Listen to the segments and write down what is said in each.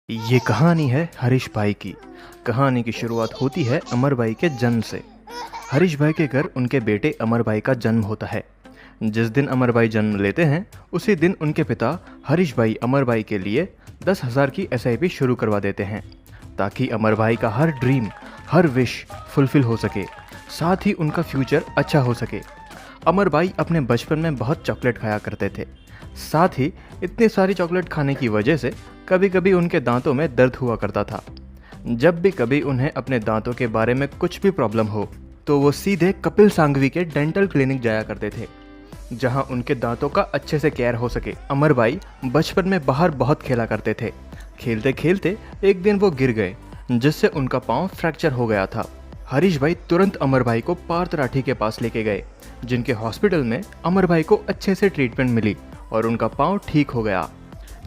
ये कहानी है हरीश भाई की। कहानी की शुरुआत होती है अमर भाई के जन्म से। हरीश भाई के घर उनके बेटे अमर भाई का जन्म होता है। जिस दिन अमर भाई जन्म लेते हैं उसी दिन उनके पिता हरीश भाई अमर भाई के लिए 10,000 की एसआईपी शुरू करवा देते हैं ताकि अमर भाई का हर ड्रीम, हर विश फुलफिल हो सके, साथ ही उनका फ्यूचर अच्छा हो सके। अमर भाई अपने बचपन में बहुत चॉकलेट खाया करते थे। साथ ही इतनी सारी चॉकलेट खाने की वजह से कभी कभी उनके दांतों में दर्द हुआ करता था। जब भी कभी उन्हें अपने दांतों के बारे में कुछ भी प्रॉब्लम हो तो वो सीधे कपिल सांघवी के डेंटल क्लिनिक जाया करते थे, जहां उनके दांतों का अच्छे से केयर हो सके। अमर भाई बचपन में बाहर बहुत खेला करते थे। खेलते खेलते एक दिन वो गिर गए, जिससे उनका पाँव फ्रैक्चर हो गया था। हरीश भाई तुरंत अमर भाई को पार्थ राठी के पास लेके गए, जिनके हॉस्पिटल में अमर भाई को अच्छे से ट्रीटमेंट मिली और उनका पाँव ठीक हो गया।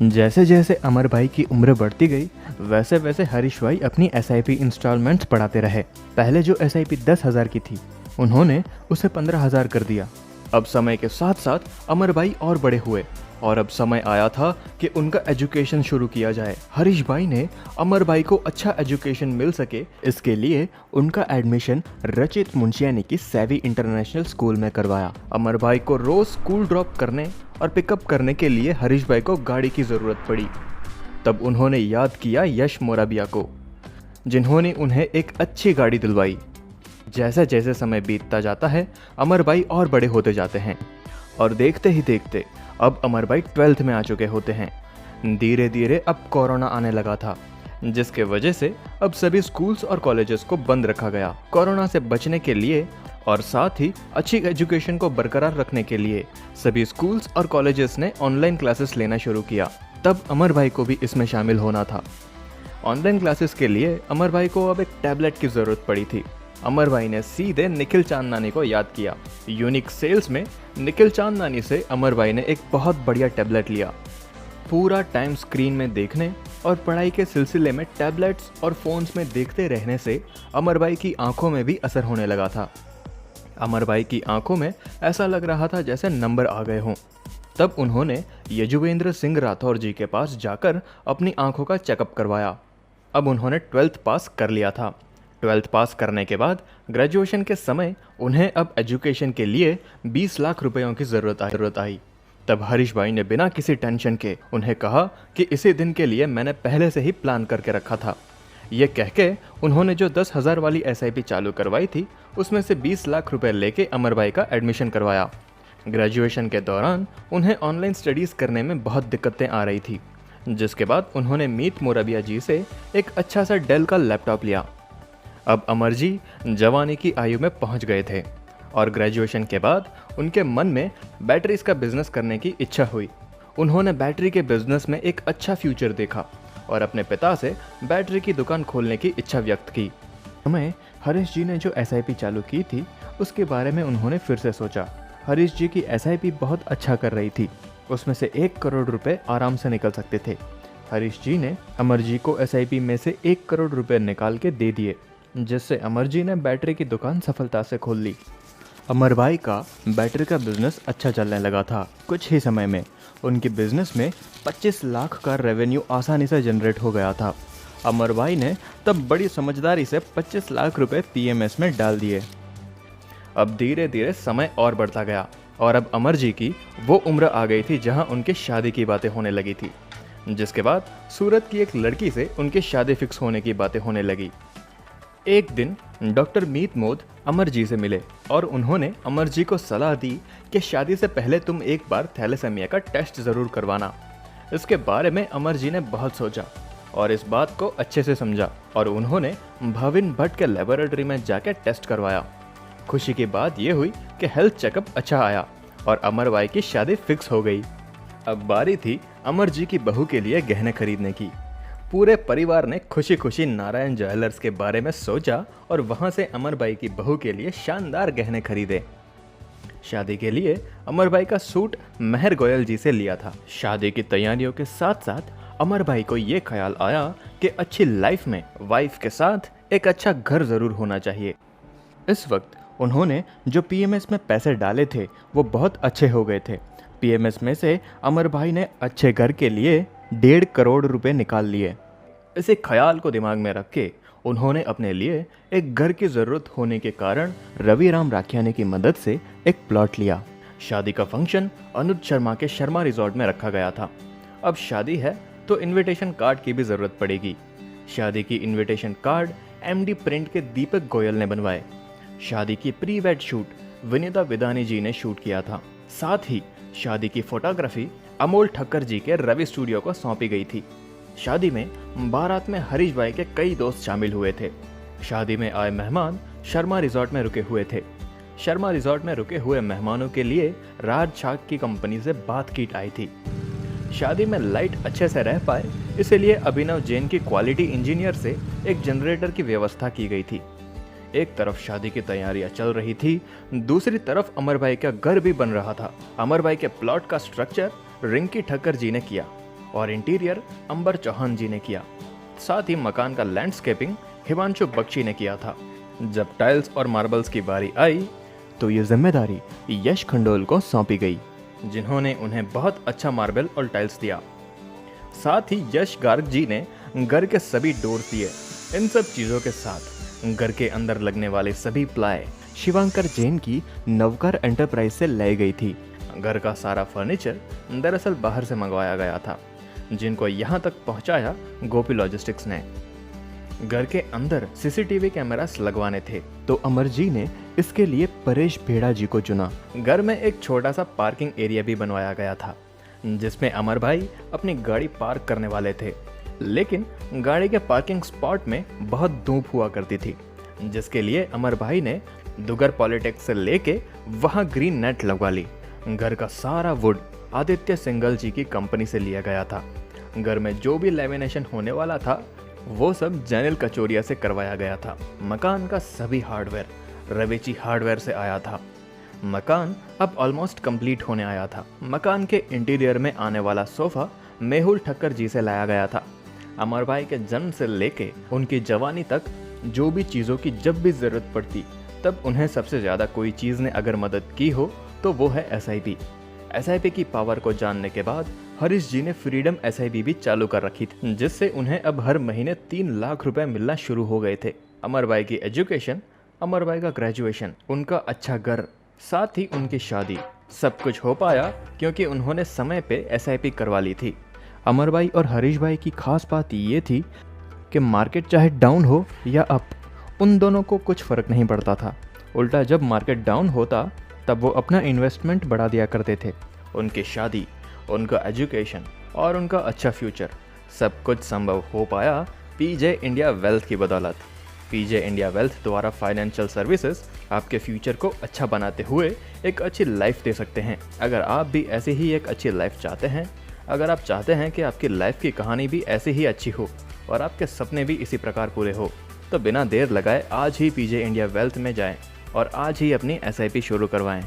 जैसे जैसे अमर भाई की उम्र बढ़ती गई वैसे वैसे हरीश भाई अपनी एसआईपी इंस्टॉलमेंट्स बढ़ाते रहे। पहले जो एसआईपी 10,000 की थी उन्होंने उसे 15,000 कर दिया। अब समय के साथ साथ अमर भाई और बड़े हुए और अब समय आया था कि उनका एजुकेशन शुरू किया जाए। हरीश भाई ने अमर भाई को अच्छा एजुकेशन मिल सके, इसके लिए उनका एडमिशन रचित मुंशियानी की सैवी इंटरनेशनल स्कूल में करवाया। अमर भाई को रोज स्कूल ड्रॉप करने और पिकअप करने के लिए हरीश भाई को गाड़ी की ज़रूरत पड़ी। तब उन्होंने याद किया यश मोराबिया को, जिन्होंने उन्हें एक अच्छी गाड़ी दिलवाई। जैसे जैसे समय बीतता जाता है अमर भाई और बड़े होते जाते हैं और देखते ही देखते अब अमर भाई 12th में आ चुके होते हैं। धीरे धीरे अब कोरोना आने लगा था, जिसके वजह से अब सभी स्कूल्स और कॉलेजेस को बंद रखा गया। कोरोना से बचने के लिए और साथ ही अच्छी एजुकेशन को बरकरार रखने के लिए सभी स्कूल्स और कॉलेजेस ने ऑनलाइन क्लासेस लेना शुरू किया। तब अमर भाई को भी इसमें शामिल होना था। ऑनलाइन क्लासेस के लिए अमर भाई को अब एक टैबलेट की ज़रूरत पड़ी थी। अमर भाई ने सीधे निखिल चांदनानी को याद किया। यूनिक सेल्स में निखिल चांदनानी से अमर भाई ने एक बहुत बढ़िया टैबलेट लिया। पूरा टाइम स्क्रीन में देखने और पढ़ाई के सिलसिले में टैबलेट्स और फ़ोन्स में देखते रहने से अमर भाई की आंखों में भी असर होने लगा था। अमर भाई की आंखों में ऐसा लग रहा था जैसे नंबर आ गए हों। तब उन्होंने यजुवेंद्र सिंह राठौर जी के पास जाकर अपनी आंखों का चेकअप करवाया। अब उन्होंने 12th पास कर लिया था। 12th पास करने के बाद ग्रेजुएशन के समय उन्हें अब एजुकेशन के लिए 20 लाख रुपयों की ज़रूरत आई। तब हरीश भाई ने बिना किसी टेंशन के उन्हें कहा कि इसी दिन के लिए मैंने पहले से ही प्लान करके रखा था। ये कह के उन्होंने जो 10,000 वाली एसआईपी चालू करवाई थी उसमें से 20 लाख रुपए लेके अमर भाई का एडमिशन करवाया। ग्रेजुएशन के दौरान उन्हें ऑनलाइन स्टडीज़ करने में बहुत दिक्कतें आ रही थी, जिसके बाद उन्होंने मीत मोरबिया जी से एक अच्छा सा डेल का लैपटॉप लिया। अब अमर जी जवानी की आयु में पहुंच गए थे और ग्रेजुएशन के बाद उनके मन में बैटरीज का बिजनेस करने की इच्छा हुई। उन्होंने बैटरी के बिजनेस में एक अच्छा फ्यूचर देखा और अपने पिता से बैटरी की दुकान खोलने की इच्छा व्यक्त की। हमें हरीश जी ने जो एसआईपी चालू की थी उसके बारे में उन्होंने फिर से सोचा। हरीश जी की एसआईपी बहुत अच्छा कर रही थी, उसमें से 1 करोड़ रुपए आराम से निकल सकते थे। हरीश जी ने अमर जी को एसआईपी में से 1 करोड़ रुपए निकाल के दे दिए, जिससे अमर जी ने बैटरी की दुकान सफलता से खोल ली। अमर भाई का बैटरी का बिजनेस अच्छा चलने लगा था। कुछ ही समय में उनके बिजनेस में 25 लाख का रेवेन्यू आसानी से जनरेट हो गया था। अमर भाई ने तब बड़ी समझदारी से 25 लाख रुपए पीएमएस में डाल दिए। अब धीरे धीरे समय और बढ़ता गया और अब अमर जी की वो उम्र आ गई थी जहां उनकी शादी की बातें होने लगी थी, जिसके बाद सूरत की एक लड़की से उनकी शादी फिक्स होने की बातें होने लगी। एक दिन डॉक्टर मीत मोद अमर जी से मिले और उन्होंने अमर जी को सलाह दी कि शादी से पहले तुम एक बार थैलेसेमिया का टेस्ट ज़रूर करवाना। इसके बारे में अमर जी ने बहुत सोचा और इस बात को अच्छे से समझा और उन्होंने भाविन भट्ट के लेबोरेटरी में जाकर टेस्ट करवाया। खुशी की बात यह हुई कि हेल्थ चेकअप अच्छा आया और अमर भाई की शादी फिक्स हो गई। अब बारी थी अमर जी की बहू के लिए गहने खरीदने की। पूरे परिवार ने खुशी खुशी नारायण ज्वेलर्स के बारे में सोचा और वहां से अमर भाई की बहू के लिए शानदार गहने खरीदे। शादी के लिए अमर भाई का सूट मेहर गोयल जी से लिया था। शादी की तैयारियों के साथ साथ अमर भाई को ये ख्याल आया कि अच्छी लाइफ में वाइफ के साथ एक अच्छा घर ज़रूर होना चाहिए। इस वक्त उन्होंने जो पीएमएस में पैसे डाले थे वो बहुत अच्छे हो गए थे। पीएमएस में से अमर भाई ने अच्छे घर के लिए 1.5 करोड़ रुपए निकाल लिए। इसी ख्याल को दिमाग में रख के उन्होंने अपने लिए एक घर की ज़रूरत होने के कारण रवि राम राखियानी की मदद से एक प्लॉट लिया। शादी का फंक्शन अनुज शर्मा के शर्मा रिजॉर्ट में रखा गया था। अब शादी है तो इनविटेशन कार्ड की भी ज़रूरत पड़ेगी। शादी की इनविटेशन कार्ड एमडी प्रिंट के दीपक गोयल ने बनवाए। शादी की प्री वेड शूट विनीता विदानी जी ने शूट किया था। साथ ही शादी की फोटोग्राफी अमोल ठक्कर जी के रवि स्टूडियो को सौंपी गई थी। शादी में बारात में हरीश भाई के कई दोस्त शामिल हुए थे। शादी में आए मेहमान शर्मा रिजॉर्ट में रुके हुए थे। शर्मा रिजॉर्ट में रुके हुए मेहमानों के लिए राज छाक की कंपनी से बाथ किट आई थी। शादी में लाइट अच्छे से रह पाए इसलिए अभिनव जैन की क्वालिटी इंजीनियर से एक जनरेटर की व्यवस्था की गई थी। एक तरफ शादी की तैयारियां चल रही थी, दूसरी तरफ अमर भाई का घर भी बन रहा था। अमर भाई के प्लॉट का स्ट्रक्चर रिंकी ठक्कर जी ने किया और इंटीरियर अंबर चौहान जी ने किया। साथ ही मकान का लैंडस्केपिंग हिमांशु बख्शी ने किया था। जब टाइल्स और मार्बल्स की बारी आई तो ये जिम्मेदारी यश खंडोल को सौंपी गई, जिन्होंने उन्हें बहुत अच्छा मार्बल और टाइल्स दिया। साथ ही यश गार्ग जी ने घर के सभी डोर्स दिए। इन सब चीज़ों के साथ घर के अंदर लगने वाले सभी प्लाई शिवांकर जैन की नवकार एंटरप्राइज से लाई गई थी। घर का सारा फर्नीचर दरअसल बाहर से मंगवाया गया था, जिनको यहाँ तक पहुँचाया गोपी लॉजिस्टिक्स ने। घर के अंदर सीसीटीवी कैमरास लगवाने थे तो अमर जी ने इसके लिए परेश भेड़ा जी को चुना। घर में एक छोटा सा पार्किंग एरिया भी बनवाया गया था, जिसमें अमर भाई अपनी गाड़ी पार्क करने वाले थे। लेकिन गाड़ी के पार्किंग स्पॉट में बहुत धूप हुआ करती थी, जिसके लिए अमर भाई ने दुगर पॉलिटेक्स से लेके वहां ग्रीन नेट लगवा ली। घर का सारा वुड आदित्य सिंगल जी की कंपनी से लिया गया था। घर में जो भी लेमिनेशन होने वाला था वो सब जैनिल कचोरिया से करवाया गया था। मकान का सभी हार्डवेयर रवेची हार्डवेयर से आया था। मकान अब ऑलमोस्ट कंप्लीट होने आया था। मकान के इंटीरियर में आने वाला सोफा मेहुल ठक्कर जी से लाया गया था। अमर भाई के जन्म से लेके उनकी जवानी तक जो भी चीज़ों की जब भी ज़रूरत पड़ती तब उन्हें सबसे ज़्यादा कोई चीज़ ने अगर मदद की हो तो वो है SIP। SIP की पावर को जानने के बाद हरीश जी ने फ्रीडम SIP भी चालू कर रखी थी, जिससे उन्हें अब हर महीने 3 लाख रुपए मिलना शुरू हो गए थे। अमर भाई की एजुकेशन, अमर भाई का ग्रेजुएशन, उनका अच्छा घर, साथ ही उनकी शादी, सब कुछ हो पाया क्योंकि उन्होंने समय पे SIP करवा ली थी। अमर भाई और हरीश भाई की खास बात ये थी कि मार्केट चाहे डाउन हो या अप, उन दोनों को कुछ फ़र्क नहीं पड़ता था। उल्टा जब मार्केट डाउन होता तब वो अपना इन्वेस्टमेंट बढ़ा दिया करते थे। उनकी शादी, उनका एजुकेशन और उनका अच्छा फ्यूचर सब कुछ संभव हो पाया PJ इंडिया वेल्थ की बदौलत। PJ इंडिया वेल्थ द्वारा फाइनेंशियल सर्विसेज आपके फ्यूचर को अच्छा बनाते हुए एक अच्छी लाइफ दे सकते हैं। अगर आप भी ऐसे ही एक अच्छी लाइफ चाहते हैं, अगर आप चाहते हैं कि आपकी लाइफ की कहानी भी ऐसे ही अच्छी हो और आपके सपने भी इसी प्रकार पूरे हो, तो बिना देर लगाए आज ही PJ इंडिया वेल्थ में जाएं और आज ही अपनी SIP शुरू करवाएं।